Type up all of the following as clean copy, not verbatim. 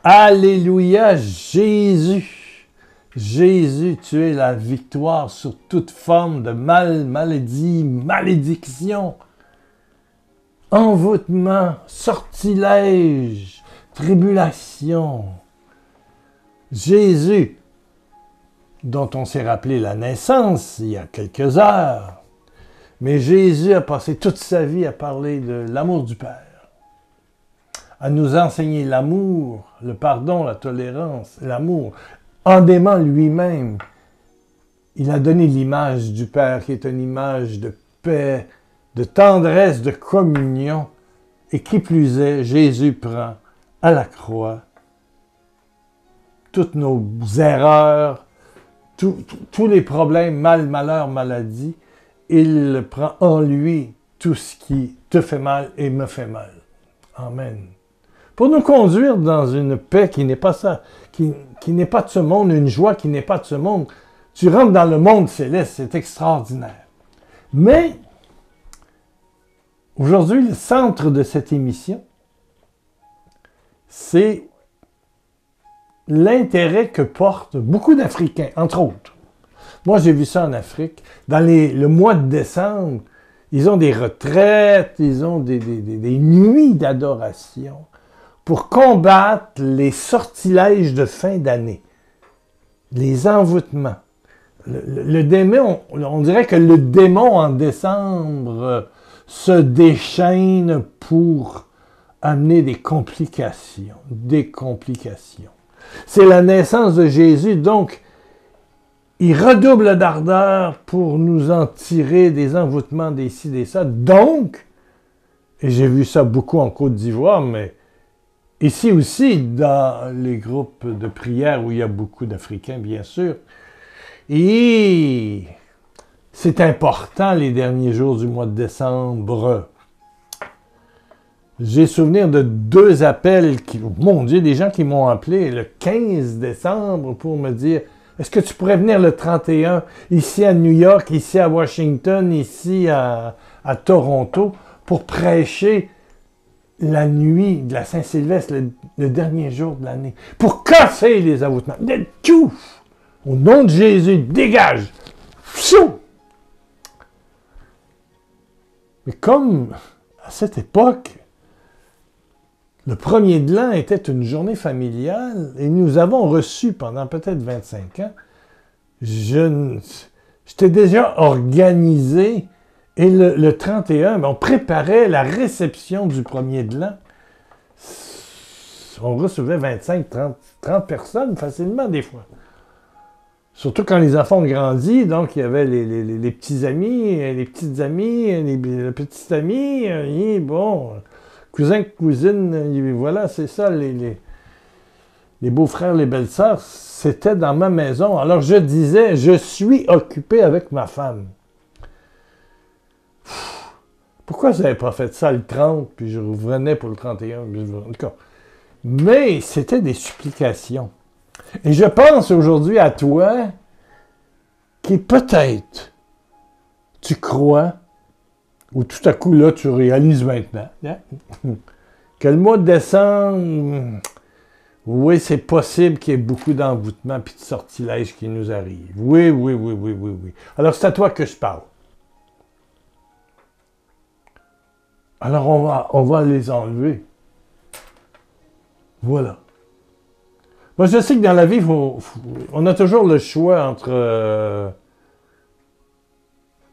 Alléluia, Jésus. Jésus, tu es la victoire sur toute forme de mal, maladie, malédiction, envoûtement, sortilège, tribulation. Jésus, dont on s'est rappelé la naissance il y a quelques heures, mais Jésus a passé toute sa vie à parler de l'amour du Père, à nous enseigner l'amour, le pardon, la tolérance, l'amour. En aimant lui-même, il a donné l'image du Père, qui est une image de paix, de tendresse, de communion. Et qui plus est, Jésus prend à la croix toutes nos erreurs, tous les problèmes, mal, malheur, maladie. Il prend en lui tout ce qui te fait mal et me fait mal. Amen. Pour nous conduire dans une paix qui n'est pas ça, qui n'est pas de ce monde, une joie qui n'est pas de ce monde. Tu rentres dans le monde céleste, c'est extraordinaire. Mais, aujourd'hui, le centre de cette émission, c'est l'intérêt que portent beaucoup d'Africains, entre autres. Moi, j'ai vu ça en Afrique. Dans le mois de décembre, ils ont des retraites, ils ont des nuits d'adoration pour combattre les sortilèges de fin d'année, les envoûtements. Le démon, on dirait que le démon en décembre se déchaîne pour amener des complications, C'est la naissance de Jésus, donc il redouble d'ardeur pour nous en tirer des envoûtements, des ci, des ça. Donc, et j'ai vu ça beaucoup en Côte d'Ivoire, mais ici aussi, dans les groupes de prière où il y a beaucoup d'Africains, bien sûr. Et c'est important les derniers jours du mois de décembre. J'ai souvenir de 2 appels, mon Dieu, des gens qui m'ont appelé le 15 décembre pour me dire « Est-ce que tu pourrais venir le 31 ici à New York, ici à Washington, ici à Toronto pour prêcher » la nuit de la Saint-Sylvestre, le dernier jour de l'année, pour casser les envoûtements. Tout! Au nom de Jésus, dégage! Pfiou! Mais comme à cette époque, le premier de l'an était une journée familiale et nous avons reçu pendant peut-être 25 ans, j'étais déjà organisé. Et le 31, on préparait la réception du premier de l'an. On recevait 25, 30 personnes facilement des fois. Surtout quand les enfants ont grandi, donc il y avait les petits amis, les petites amies, les petites amies, et bon, cousins, cousines, voilà, c'est ça, les beaux-frères, les belles-sœurs, c'était dans ma maison. Alors je disais, je suis occupé avec ma femme. Pourquoi je n'avais pas fait ça le 30, puis je revenais pour le 31? En tout cas. Mais c'était des supplications. Et je pense aujourd'hui à toi qui peut-être tu crois, ou tout à coup là tu réalises maintenant, hein, que le mois de décembre, oui, c'est possible qu'il y ait beaucoup d'envoûtements et de sortilèges qui nous arrivent. Oui. Alors c'est à toi que je parle. Alors on va les enlever. Voilà. Moi, je sais que dans la vie, on a toujours le choix entre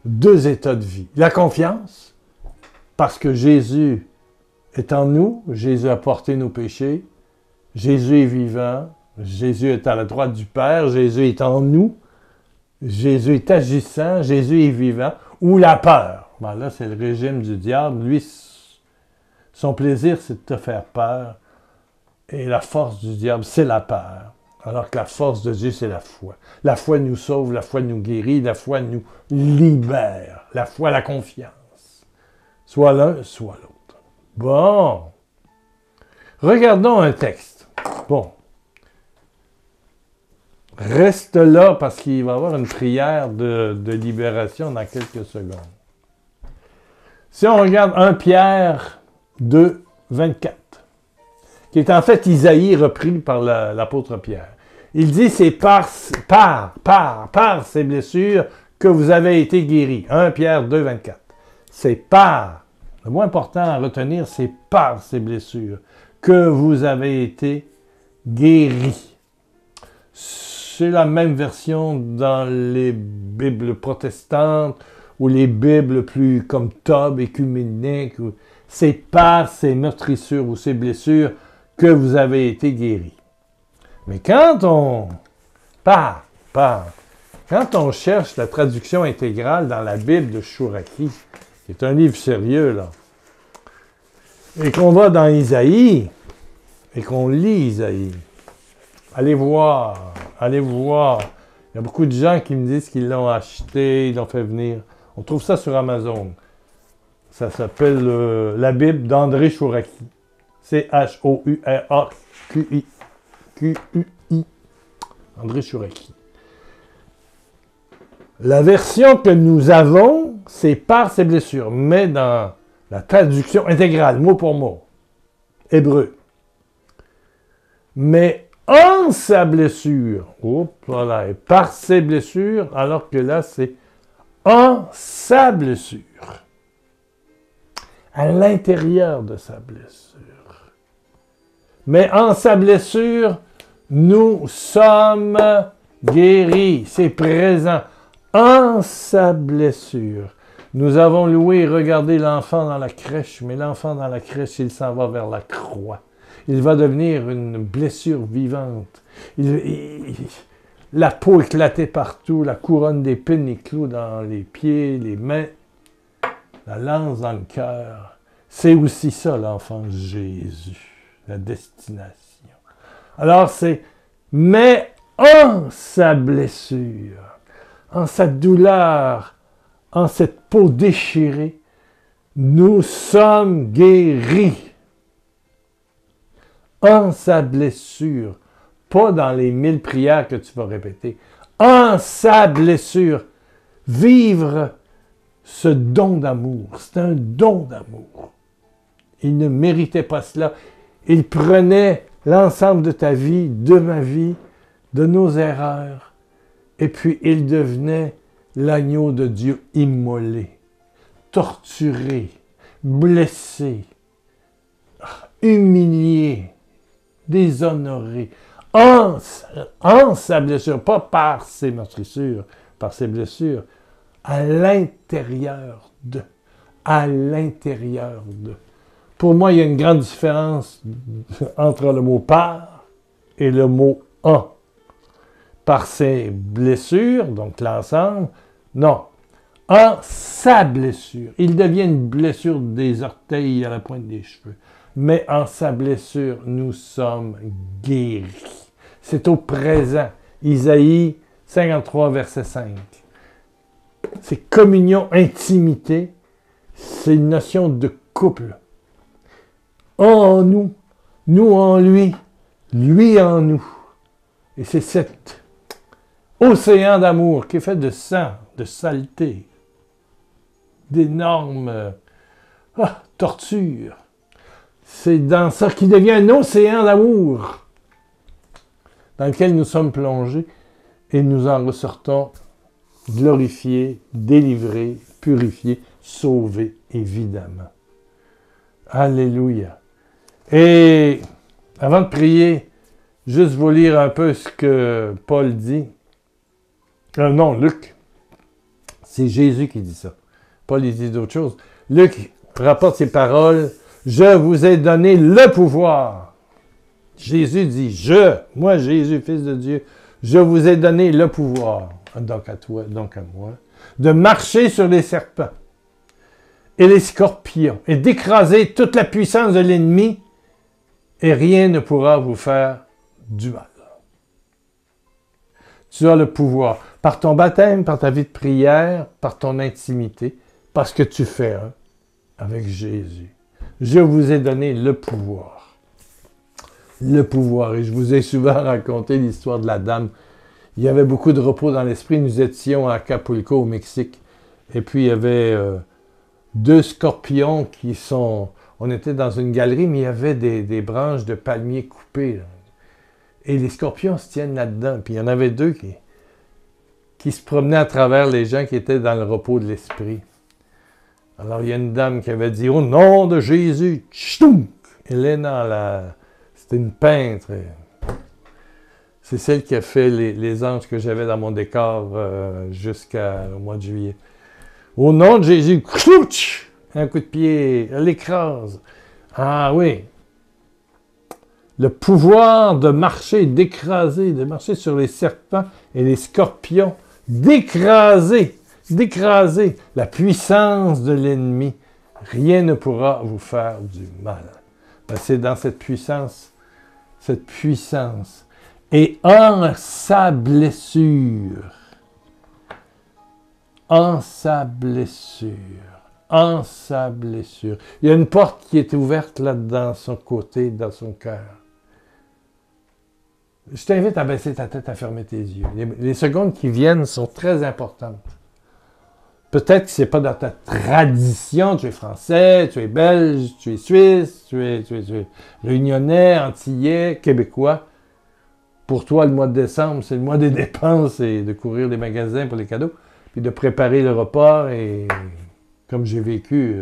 2 états de vie. La confiance, parce que Jésus est en nous, Jésus a porté nos péchés, Jésus est vivant, Jésus est à la droite du Père, Jésus est en nous, Jésus est agissant, Jésus est vivant, ou la peur. Ben là, c'est le régime du diable. Lui, son plaisir, c'est de te faire peur. Et la force du diable, c'est la peur. Alors que la force de Dieu, c'est la foi. La foi nous sauve, la foi nous guérit, la foi nous libère. La foi, la confiance. Soit l'un, soit l'autre. Bon. Regardons un texte. Bon. Reste là parce qu'il va y avoir une prière de libération dans quelques secondes. Si on regarde 1 Pierre 2, 24. qui est en fait Isaïe repris par l'apôtre Pierre. Il dit, c'est par ces blessures que vous avez été guéris. 1 Pierre 2, 24. C'est par, le mot important à retenir, c'est par ces blessures que vous avez été guéris. C'est la même version dans les Bibles protestantes ou les Bibles plus comme Tob, écuméniques. C'est par ces meurtrissures ou ces blessures que vous avez été guéris. Mais quand on quand on cherche la traduction intégrale dans la Bible de Chouraki, qui est un livre sérieux, là, et qu'on va dans Isaïe, et qu'on lit Isaïe, allez voir. Il y a beaucoup de gens qui me disent qu'ils l'ont acheté, ils l'ont fait venir. On trouve ça sur Amazon. Ça s'appelle la Bible d'André Chouraki. C-H-O-U-R-A-Q-I. Q-U-I. André Chouraki. La version que nous avons, c'est par ses blessures, mais dans la traduction intégrale, mot pour mot, hébreu. Mais en sa blessure, voilà, et par ses blessures, alors que là, c'est en sa blessure. À l'intérieur de sa blessure. Mais en sa blessure, nous sommes guéris. C'est présent. En sa blessure. Nous avons loué et regardé l'enfant dans la crèche, mais l'enfant dans la crèche, il s'en va vers la croix. Il va devenir une blessure vivante. La peau éclatée partout, la couronne d'épines, les clous dans les pieds, les mains, la lance dans le cœur. C'est aussi ça, l'enfant Jésus, la destination. Alors c'est, mais en sa blessure, en sa douleur, en cette peau déchirée, nous sommes guéris. En sa blessure, pas dans les 1000 prières que tu vas répéter. En sa blessure, vivre ce don d'amour. C'est un don d'amour. Il ne méritait pas cela. Il prenait l'ensemble de ta vie, de ma vie, de nos erreurs, et puis il devenait l'agneau de Dieu immolé, torturé, blessé, humilié, déshonoré, en sa blessure, pas par ses meurtrissures, par ses blessures, à l'intérieur de. Pour moi, il y a une grande différence entre le mot par et le mot en. Par ses blessures, donc l'ensemble, non. En sa blessure. Il devient une blessure des orteils à la pointe des cheveux. Mais en sa blessure, nous sommes guéris. C'est au présent. Isaïe 53, verset 5. C'est communion, intimité. C'est une notion de couple. En nous, nous en lui, lui en nous. Et c'est cet océan d'amour qui est fait de sang, de saleté, d'énormes tortures. C'est dans ça qui devient un océan d'amour dans lequel nous sommes plongés et nous en ressortons glorifiés, délivrés, purifiés, sauvés, évidemment. Alléluia. Et avant de prier, juste vous lire un peu ce que Paul dit. Non, Luc. C'est Jésus qui dit ça. Paul, il dit d'autres choses. Luc rapporte ces paroles. Je vous ai donné le pouvoir. Jésus dit, moi Jésus, Fils de Dieu, je vous ai donné le pouvoir, donc à toi, donc à moi, de marcher sur les serpents et les scorpions et d'écraser toute la puissance de l'ennemi et rien ne pourra vous faire du mal. Tu as le pouvoir par ton baptême, par ta vie de prière, par ton intimité, parce que tu fais un avec Jésus. Je vous ai donné le pouvoir. Le pouvoir. Et je vous ai souvent raconté l'histoire de la dame. Il y avait beaucoup de repos dans l'esprit. Nous étions à Acapulco, au Mexique. Et puis, il y avait 2 scorpions qui sont on était dans une galerie, mais il y avait des branches de palmiers coupées. Là. Et les scorpions se tiennent là-dedans. Puis il y en avait deux qui se promenaient à travers les gens qui étaient dans le repos de l'esprit. Alors il y a une dame qui avait dit « Au nom de Jésus! » Ch'toum! Elena, c'était une peintre. C'est celle qui a fait les anges que j'avais dans mon décor jusqu'au mois de juillet. Au nom de Jésus, clouch! Un coup de pied, elle l'écrase. Ah oui! Le pouvoir de marcher, d'écraser, de marcher sur les serpents et les scorpions, d'écraser la puissance de l'ennemi. Rien ne pourra vous faire du mal. Ben, c'est dans cette puissance. Et en sa blessure, il y a une porte qui est ouverte là dans son côté, dans son cœur. Je t'invite à baisser ta tête, à fermer tes yeux. Les secondes qui viennent sont très importantes. Peut-être que ce n'est pas dans ta tradition, tu es français, tu es belge, tu es suisse, tu es réunionnais, antillais, québécois. Pour toi, le mois de décembre, c'est le mois des dépenses et de courir les magasins pour les cadeaux, puis de préparer le repas. Et comme j'ai vécu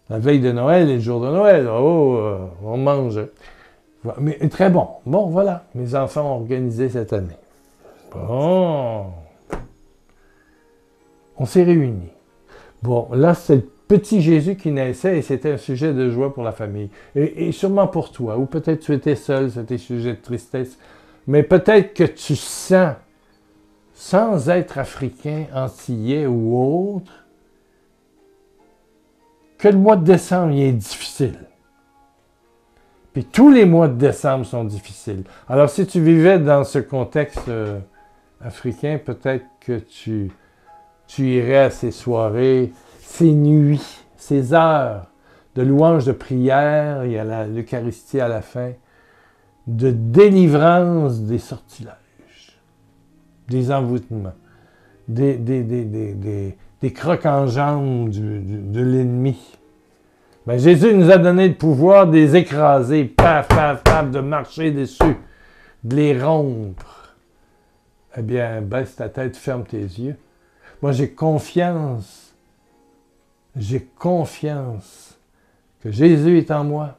la veille de Noël et le jour de Noël, on mange. Mais très bon. Bon, voilà. Mes enfants ont organisé cette année. Bon. On s'est réunis. Bon, là, c'est le petit Jésus qui naissait et c'était un sujet de joie pour la famille. Et sûrement pour toi. Ou peut-être tu étais seul, c'était un sujet de tristesse. Mais peut-être que tu sens, sans être africain, antillais ou autre, que le mois de décembre, il est difficile. Puis tous les mois de décembre sont difficiles. Alors, si tu vivais dans ce contexte africain, peut-être que tu irais à ces soirées, ces nuits, ces heures de louange, de prière, il y a l'Eucharistie à la fin, de délivrance des sortilèges, des envoûtements, des crocs en jambes de l'ennemi. Ben, Jésus nous a donné le pouvoir de les écraser, paf, paf, paf, de marcher dessus, de les rompre. Eh bien, baisse ta tête, ferme tes yeux. Moi, j'ai confiance que Jésus est en moi,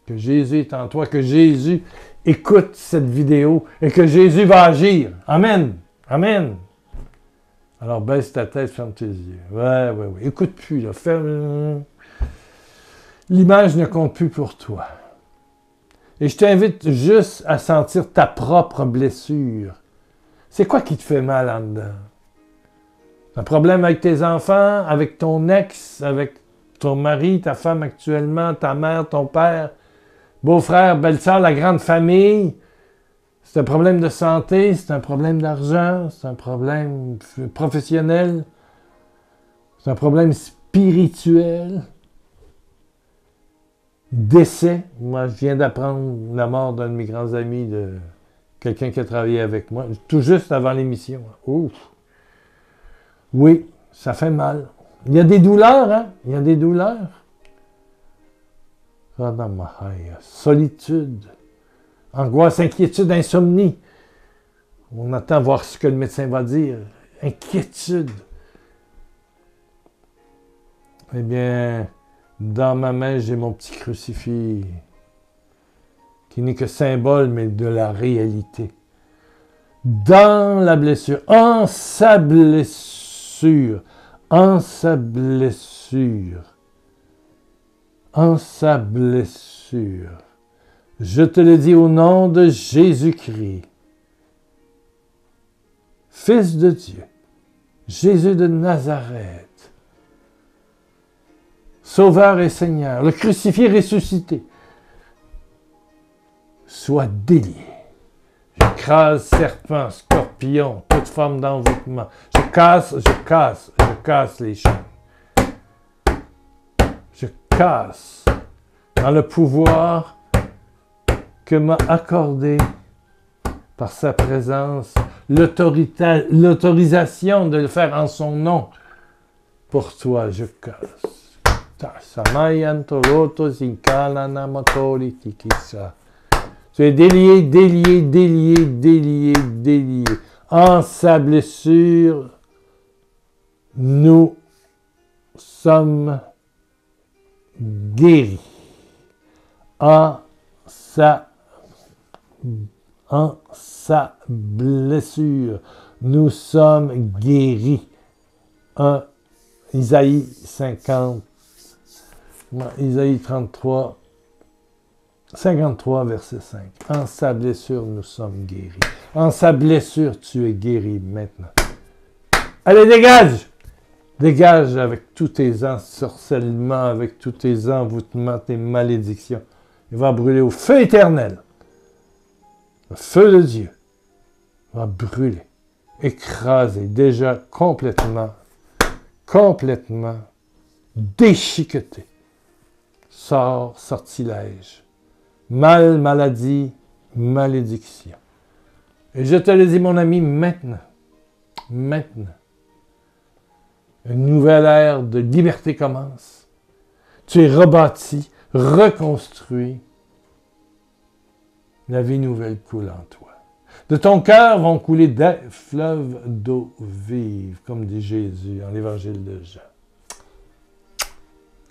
que Jésus est en toi, que Jésus écoute cette vidéo et que Jésus va agir. Amen. Amen. Alors, baisse ta tête, ferme tes yeux. Ouais. Écoute plus, là. Ferme. L'image ne compte plus pour toi. Et je t'invite juste à sentir ta propre blessure. C'est quoi qui te fait mal en dedans? Un problème avec tes enfants, avec ton ex, avec ton mari, ta femme actuellement, ta mère, ton père, beau-frère, belle-sœur, la grande famille. C'est un problème de santé, c'est un problème d'argent, c'est un problème professionnel, c'est un problème spirituel. Décès. Moi, je viens d'apprendre la mort d'un de mes grands amis, de quelqu'un qui a travaillé avec moi, tout juste avant l'émission. Ouf! Oui, ça fait mal. Il y a des douleurs, hein? Il y a des douleurs. Solitude, angoisse, inquiétude, insomnie. On attend voir ce que le médecin va dire. Inquiétude. Eh bien, dans ma main, j'ai mon petit crucifix qui n'est que symbole, mais de la réalité. Dans la blessure, en sa blessure, en sa blessure, en sa blessure, je te le dis au nom de Jésus-Christ, Fils de Dieu, Jésus de Nazareth, Sauveur et Seigneur, le crucifié ressuscité, sois délié. J'écrase serpent, scorpion, toute forme d'envoûtement. Je casse les chaînes. Je casse dans le pouvoir que m'a accordé par sa présence l'autorisation de le faire en son nom. Pour toi, je casse. Tu es délié, délié, délié, délié, délié. En sa blessure, nous sommes guéris. En sa blessure, nous sommes guéris. Isaïe 50, Isaïe 33, 53, verset 5. En sa blessure, nous sommes guéris. En sa blessure, tu es guéri maintenant. Allez, dégage! Dégage avec tous tes ensorcellements, avec tous tes envoûtements, tes malédictions. Il va brûler au feu éternel. Le feu de Dieu va brûler, écraser, déjà complètement déchiqueté. Sortilège. Mal, maladie, malédiction. Et je te le dis, mon ami, maintenant. Une nouvelle ère de liberté commence. Tu es rebâti, reconstruit. La vie nouvelle coule en toi. De ton cœur vont couler des fleuves d'eau vive, comme dit Jésus en l'Évangile de Jean.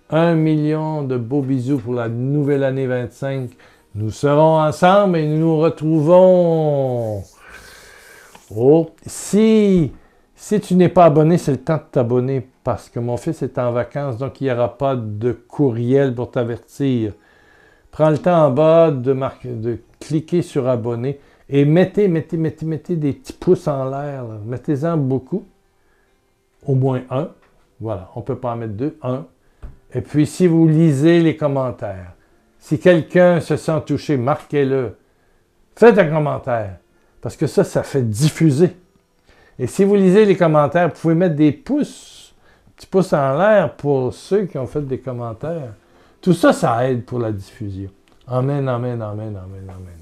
1 million de beaux bisous pour la nouvelle année 25. Nous serons ensemble et nous nous retrouvons. Oh, si tu n'es pas abonné, c'est le temps de t'abonner parce que mon fils est en vacances, donc il n'y aura pas de courriel pour t'avertir. Prends le temps en bas de cliquer sur abonner et mettez des petits pouces en l'air. Mettez-en beaucoup. Au moins un. Voilà, on ne peut pas en mettre deux. Un. Et puis, si vous lisez les commentaires, si quelqu'un se sent touché, marquez-le. Faites un commentaire. Parce que ça fait diffuser. Et si vous lisez les commentaires, vous pouvez mettre des pouces, petits pouces en l'air pour ceux qui ont fait des commentaires. Tout ça, ça aide pour la diffusion. Amen, amen, amen, amen, amen.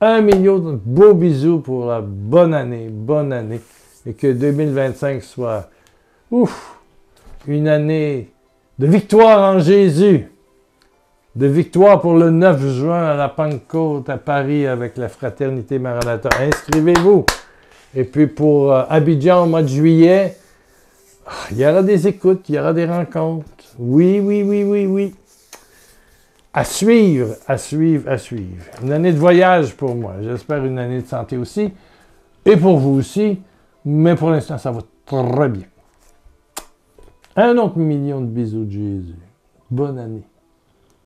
1 million de beaux bisous pour la bonne année. Et que 2025 soit, une année de victoire en Jésus. De victoire pour le 9 juin à la Pentecôte à Paris avec la Fraternité Maranatha. Inscrivez-vous. Et puis pour Abidjan au mois de juillet, il y aura des écoutes, il y aura des rencontres. Oui. À suivre. Une année de voyage pour moi. J'espère une année de santé aussi. Et pour vous aussi. Mais pour l'instant, ça va très bien. 1 autre million de bisous de Jésus. Bonne année.